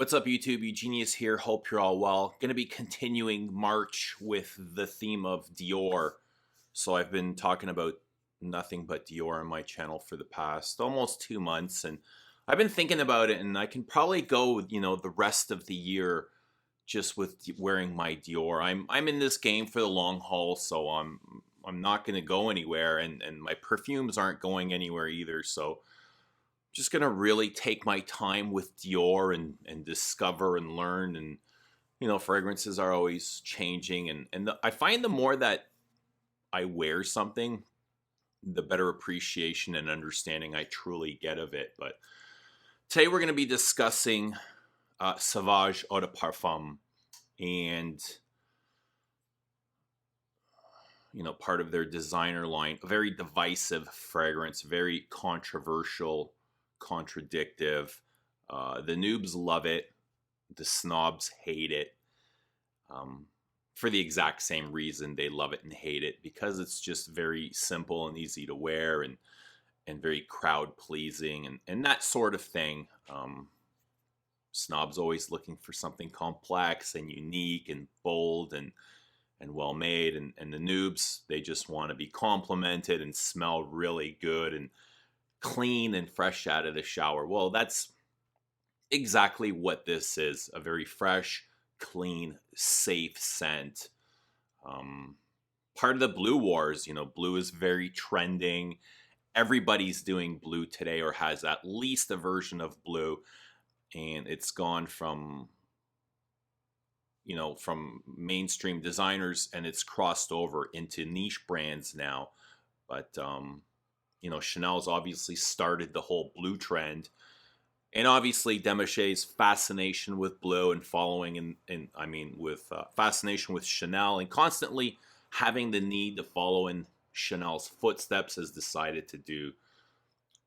What's up, YouTube? Eugenius here. Hope you're all well. Going to be continuing March with the theme of Dior. So I've been talking about nothing but Dior on my channel for the past almost 2 months, and I've been thinking about it, and I can probably go, the rest of the year just with wearing my Dior. I'm in this game for the long haul, so I'm not going to go anywhere, and my perfumes aren't going anywhere either. So just gonna really take my time with Dior and discover and learn. And fragrances are always changing, and I find the more that I wear something, the better appreciation and understanding I truly get of it. But today we're going to be discussing Sauvage Eau de Parfum, and part of their designer line, a very divisive fragrance, very controversial, contradictive. The noobs love it, the snobs hate it, for the exact same reason they love it and hate it, because it's just very simple and easy to wear, and very crowd pleasing, and that sort of thing. Snobs always looking for something complex and unique and bold and well made, and the noobs, they just want to be complimented and smell really good and clean and fresh out of the shower. Well, that's exactly what this is. A very fresh, clean, safe scent. Part of the blue wars. Blue is very trending. Everybody's doing blue today, or has at least a version of blue, and it's gone from from mainstream designers, and it's crossed over into niche brands now. But Chanel's obviously started the whole blue trend, and obviously Demachy's fascination with blue and following, with fascination with Chanel, and constantly having the need to follow in Chanel's footsteps, has decided to do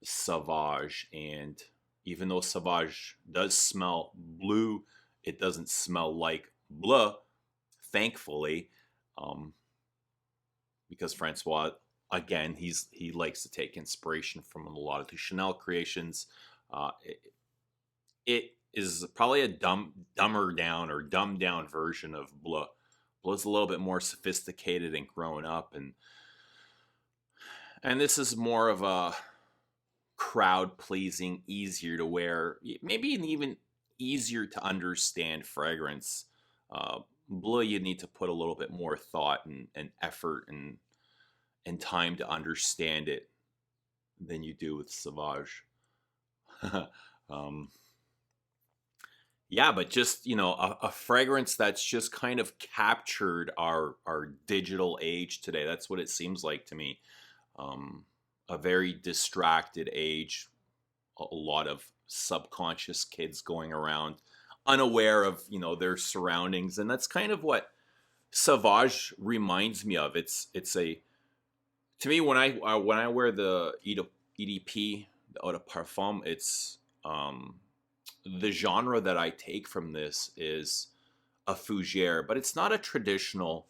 Sauvage. And even though Sauvage does smell blue, it doesn't smell like bleu, thankfully, because Francois, again, he likes to take inspiration from a lot of the Chanel creations. It is probably a dumbed down version of bleu. Bleu is a little bit more sophisticated and grown up, and this is more of a crowd pleasing, easier to wear, maybe an even easier to understand fragrance. Bleu, you need to put a little bit more thought and effort and time to understand it than you do with Sauvage. Yeah, but just a fragrance that's just kind of captured our digital age today. That's what it seems like to me. A very distracted age. A lot of subconscious kids going around unaware of their surroundings, and that's kind of what Sauvage reminds me of. It's a, to me, when I wear the EDP, the Eau de Parfum, it's the genre that I take from this is a Fougere, but it's not a traditional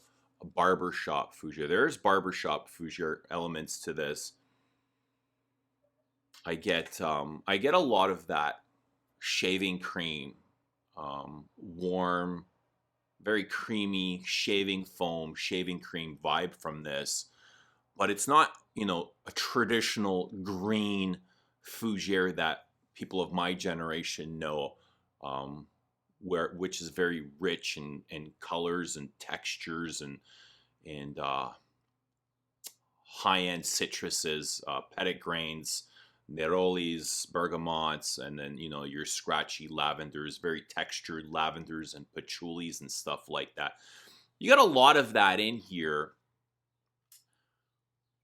barbershop Fougere. There's barbershop Fougere elements to this. I get a lot of that shaving cream, warm, very creamy shaving foam, shaving cream vibe from this, but it's not a traditional green Fougere that people of my generation know, which is very rich in colors and textures and high-end citruses, petitgrains, nerolis, bergamots, and then your scratchy lavenders, very textured lavenders and patchoulis and stuff like that. You got a lot of that in here.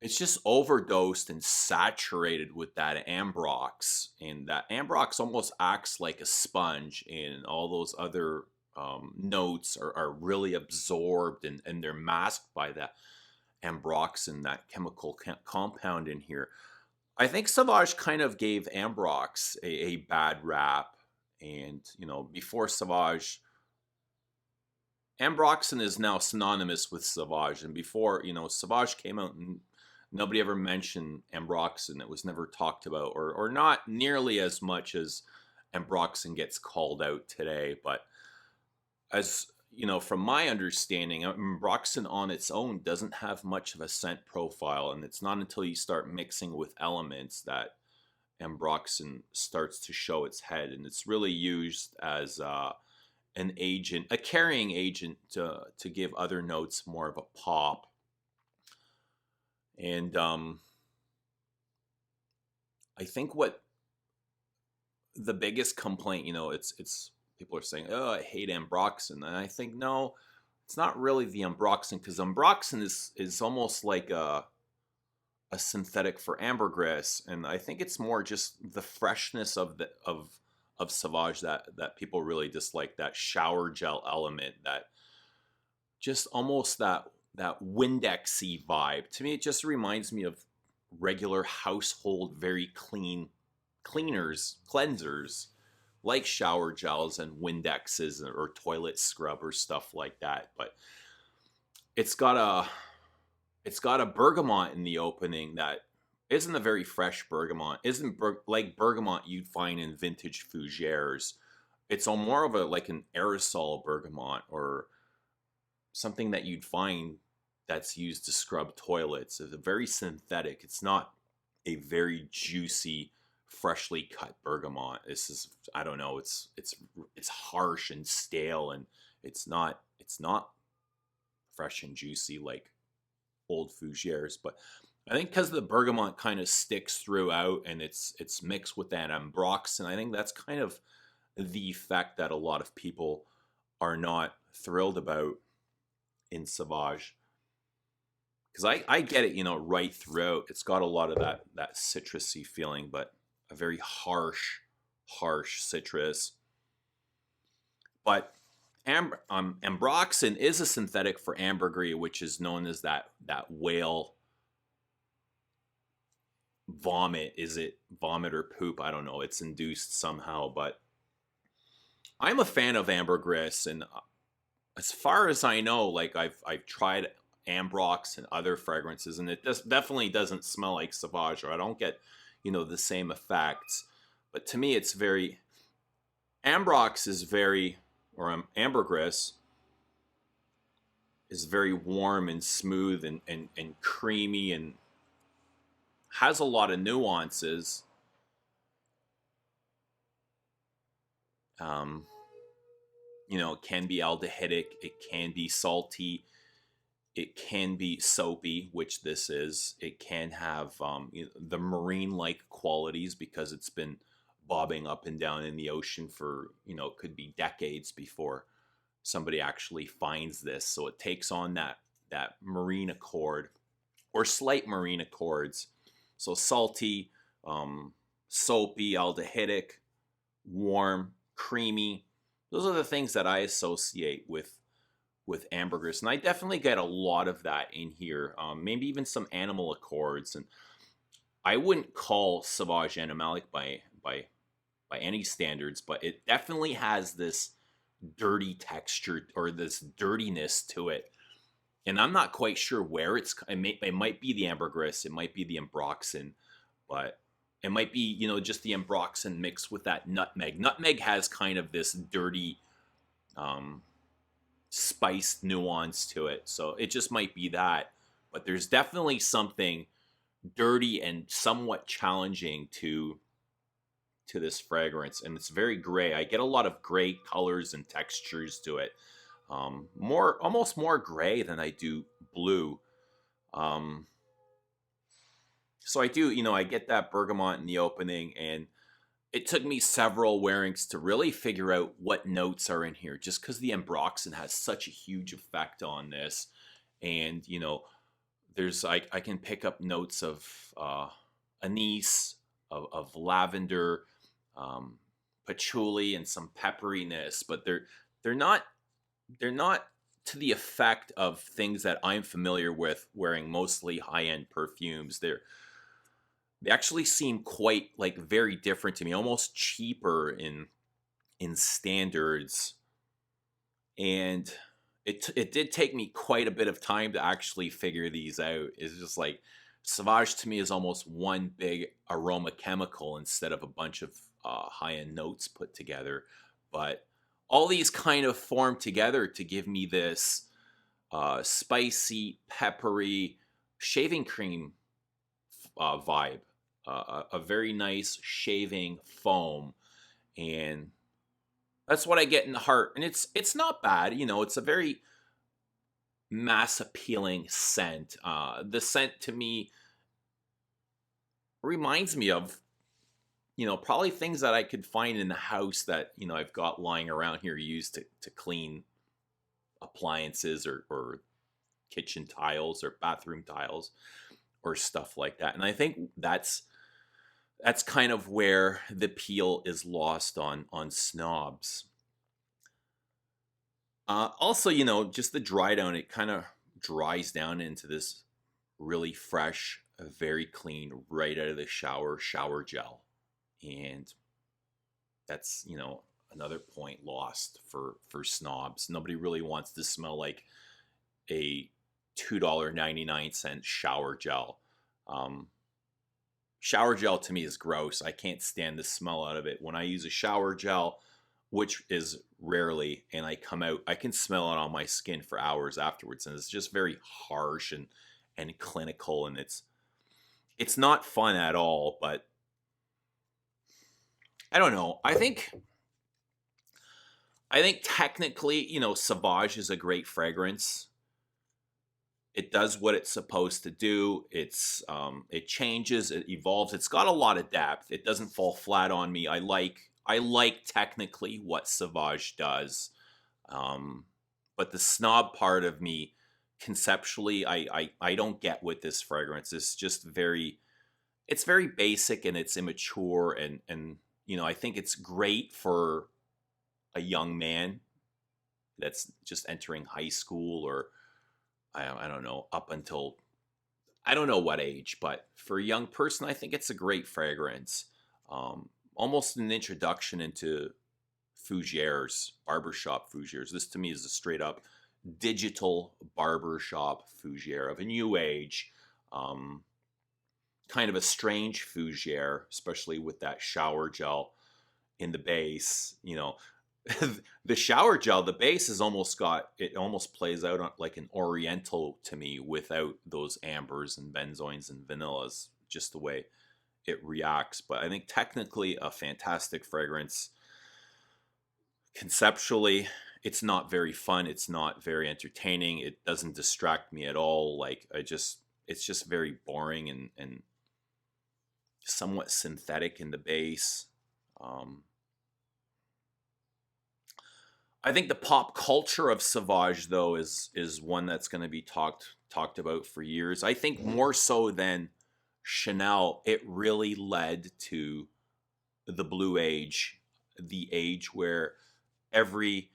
It's just overdosed and saturated with that Ambrox, and that Ambrox almost acts like a sponge, and all those other notes are really absorbed, and they're masked by that Ambroxan, that chemical compound in here. I think Sauvage kind of gave Ambrox a bad rap, and before Sauvage, Ambroxan is now synonymous with Sauvage, and before Sauvage came out, and nobody ever mentioned Ambroxan. It was never talked about, or not nearly as much as Ambroxan gets called out today, but as you know, from my understanding, Ambroxan on its own doesn't have much of a scent profile, and it's not until you start mixing with elements that Ambroxan starts to show its head, and it's really used as an agent, a carrying agent to give other notes more of a pop. And I think what the biggest complaint, you know, it's people are saying, oh, I hate Ambroxan, and I think no, it's not really the Ambroxan, because Ambroxan is almost like a synthetic for ambergris, and I think it's more just the freshness of the of Sauvage that people really dislike, that shower gel element, that just almost that Windexy vibe. To me, it just reminds me of regular household, very cleansers, like shower gels and Windexes or toilet scrub or stuff like that. But it's got a bergamot in the opening that isn't a very fresh bergamot. Isn't like bergamot you'd find in vintage Fougeres. It's more of like an aerosol bergamot, or something that you'd find that's used to scrub toilets. It's very synthetic. It's not a very juicy, freshly cut bergamot. This is, I don't know, it's harsh and stale, and it's not fresh and juicy like old Fougeres. But I think because the bergamot kind of sticks throughout, and it's mixed with that Ambroxan, I think that's kind of the effect that a lot of people are not thrilled about in Sauvage. Because I get it, you know, right throughout. It's got a lot of that citrusy feeling, but a very harsh citrus. But Ambroxan is a synthetic for ambergris, which is known as that whale vomit. Is it vomit or poop? I don't know. It's induced somehow, but I'm a fan of ambergris, and as far as I know, like I've tried Ambrox and other fragrances, and it definitely doesn't smell like Sauvage, or I don't get, you know, the same effects. But to me, it's very, Ambrox is very, or ambergris is very warm and smooth and creamy, and has a lot of nuances. You know, it can be aldehydic, it can be salty, it can be soapy, which this is. It can have you know, the marine-like qualities, because it's been bobbing up and down in the ocean for, you know, it could be decades before somebody actually finds this. So it takes on that marine accord, or slight marine accords. So salty, soapy, aldehydic, warm, creamy. Those are the things that I associate with ambergris, and I definitely get a lot of that in here. Maybe even some animal accords, and I wouldn't call Sauvage animalic by any standards, but it definitely has this dirty texture, or this dirtiness to it. And I'm not quite sure where it might be the ambergris, it might be the Ambroxan, but it might be, you know, just the Ambroxan mixed with that nutmeg. Nutmeg has kind of this dirty, spiced nuance to it. So it just might be that. But there's definitely something dirty and somewhat challenging to this fragrance. And it's very gray. I get a lot of gray colors and textures to it. Almost more gray than I do blue. So I do, you know, I get that bergamot in the opening, and it took me several wearings to really figure out what notes are in here, just because the Ambroxan has such a huge effect on this. And, you know, there's, I can pick up notes of anise, of lavender, patchouli, and some pepperiness, but they're not to the effect of things that I'm familiar with wearing mostly high-end perfumes. They actually seem quite, like, very different to me, almost cheaper in standards. And it did take me quite a bit of time to actually figure these out. It's just like Sauvage to me is almost one big aroma chemical instead of a bunch of high-end notes put together. But all these kind of form together to give me this spicy, peppery shaving cream vibe. A very nice shaving foam, and that's what I get in the heart. And it's not bad, you know. It's a very mass appealing scent. The scent to me reminds me of, you know, probably things that I could find in the house that, you know, I've got lying around here used to clean appliances or kitchen tiles or bathroom tiles or stuff like that. And I think that's kind of where the peel is lost on snobs. Also, you know, just the dry down, it kind of dries down into this really fresh, very clean, right out of the shower gel. And that's, you know, another point lost for snobs. Nobody really wants to smell like a $2.99 shower gel. Shower gel to me is gross. I can't stand the smell out of it. When I use a shower gel, which is rarely, and I come out, I can smell it on my skin for hours afterwards, and it's just very harsh and clinical, and it's not fun at all. But I don't know. I think technically, you know, Sauvage is a great fragrance. It does what it's supposed to do. It changes, it evolves. It's got a lot of depth. It doesn't fall flat on me. I like technically what Sauvage does, but the snob part of me, conceptually, I don't get with this fragrance. It's just it's very basic and it's immature, and you know, I think it's great for a young man that's just entering high school, or I don't know, up until I don't know what age, but for a young person, I think it's a great fragrance. Almost an introduction into Fougere's, Barbershop Fougere's. This to me is a straight up digital Barbershop Fougere of a new age. Kind of a strange Fougere, especially with that shower gel in the base. You know, the shower gel, the base is almost plays out on, like an oriental to me, without those ambers and benzoins and vanillas, just the way it reacts. But I think technically a fantastic fragrance. Conceptually, it's not very fun. It's not very entertaining. It doesn't distract me at all. Like, it's just very boring and somewhat synthetic in the base. I think the pop culture of Sauvage, though, is one that's going to be talked about for years. I think more so than Chanel, it really led to the Blue Age, the age where every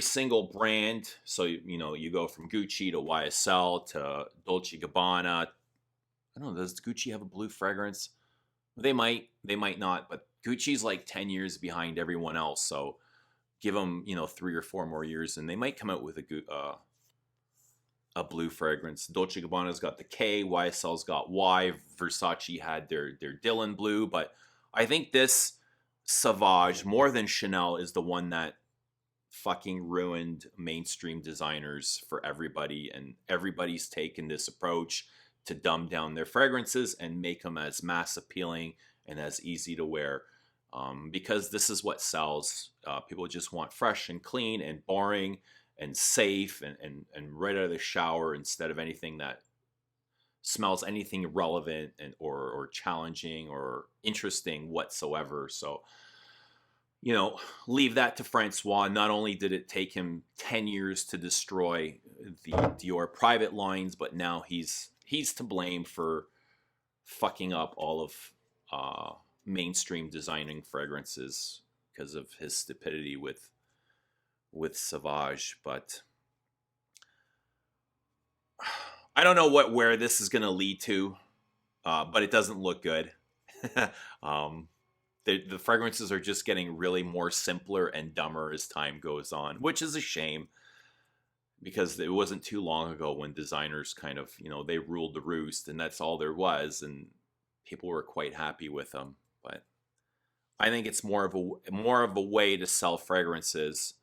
single brand, so you know, you go from Gucci to YSL to Dolce & Gabbana. I don't know, does Gucci have a blue fragrance? They might not, but Gucci's like 10 years behind everyone else, so give them, you know, 3 or 4 more years and they might come out with a blue fragrance. Dolce & Gabbana's got the K, YSL's got Y, Versace had their Dylan blue, but I think this Sauvage, more than Chanel, is the one that fucking ruined mainstream designers for everybody, and everybody's taken this approach to dumb down their fragrances and make them as mass appealing and as easy to wear, because this is what sells. People just want fresh and clean and boring and safe and right out of the shower, instead of anything that smells anything relevant and or challenging or interesting whatsoever. So, you know, leave that to Francois. Not only did it take him 10 years to destroy the Dior private lines, but now he's to blame for fucking up all of mainstream designing fragrances because of his stupidity with Sauvage. But I don't know where this is going to lead to, but it doesn't look good. The fragrances are just getting really more simpler and dumber as time goes on, which is a shame, because it wasn't too long ago when designers kind of, you know, they ruled the roost and that's all there was, and people were quite happy with them. But I think it's more of a way to sell fragrances,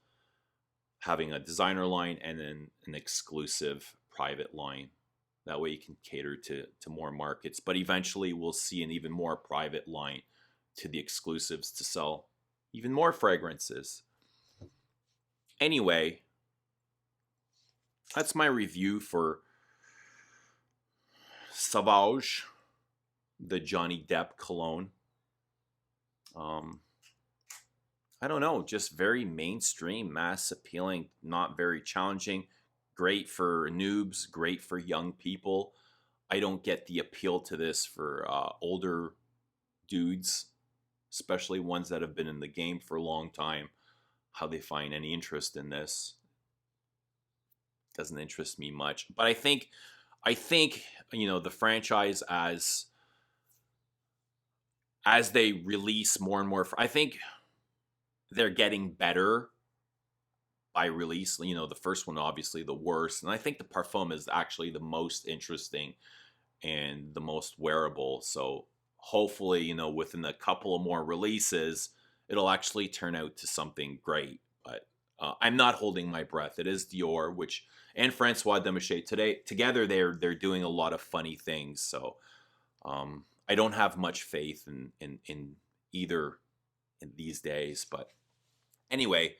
having a designer line and then an exclusive private line. That way you can cater to more markets. But eventually we'll see an even more private line to the exclusives to sell even more fragrances. Anyway, that's my review for Sauvage, the Johnny Depp cologne. I don't know, just very mainstream, mass appealing, not very challenging. Great for noobs, great for young people. I don't get the appeal to this for older dudes, especially ones that have been in the game for a long time. How they find any interest in this doesn't interest me much. But I think you know, the franchise, as they release more and more, I think they're getting better by release. You know, the first one obviously the worst, and I think the Parfum is actually the most interesting and the most wearable. So hopefully, you know, within a couple of more releases, it'll actually turn out to something great. But I'm not holding my breath. It is Dior, which and Francois Demachy together they're doing a lot of funny things. So I don't have much faith in either in these days. But anyway,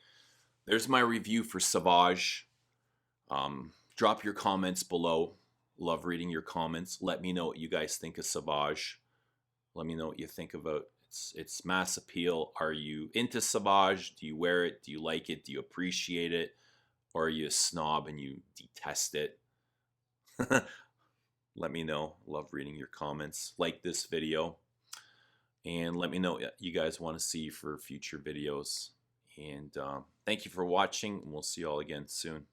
there's my review for Sauvage. Drop your comments below. Love reading your comments. Let me know what you guys think of Sauvage. Let me know what you think about its mass appeal. Are you into Sauvage? Do you wear it? Do you like it? Do you appreciate it? Or are you a snob and you detest it? Let me know. Love reading your comments. Like this video. And let me know what you guys want to see for future videos. And thank you for watching. And we'll see you all again soon.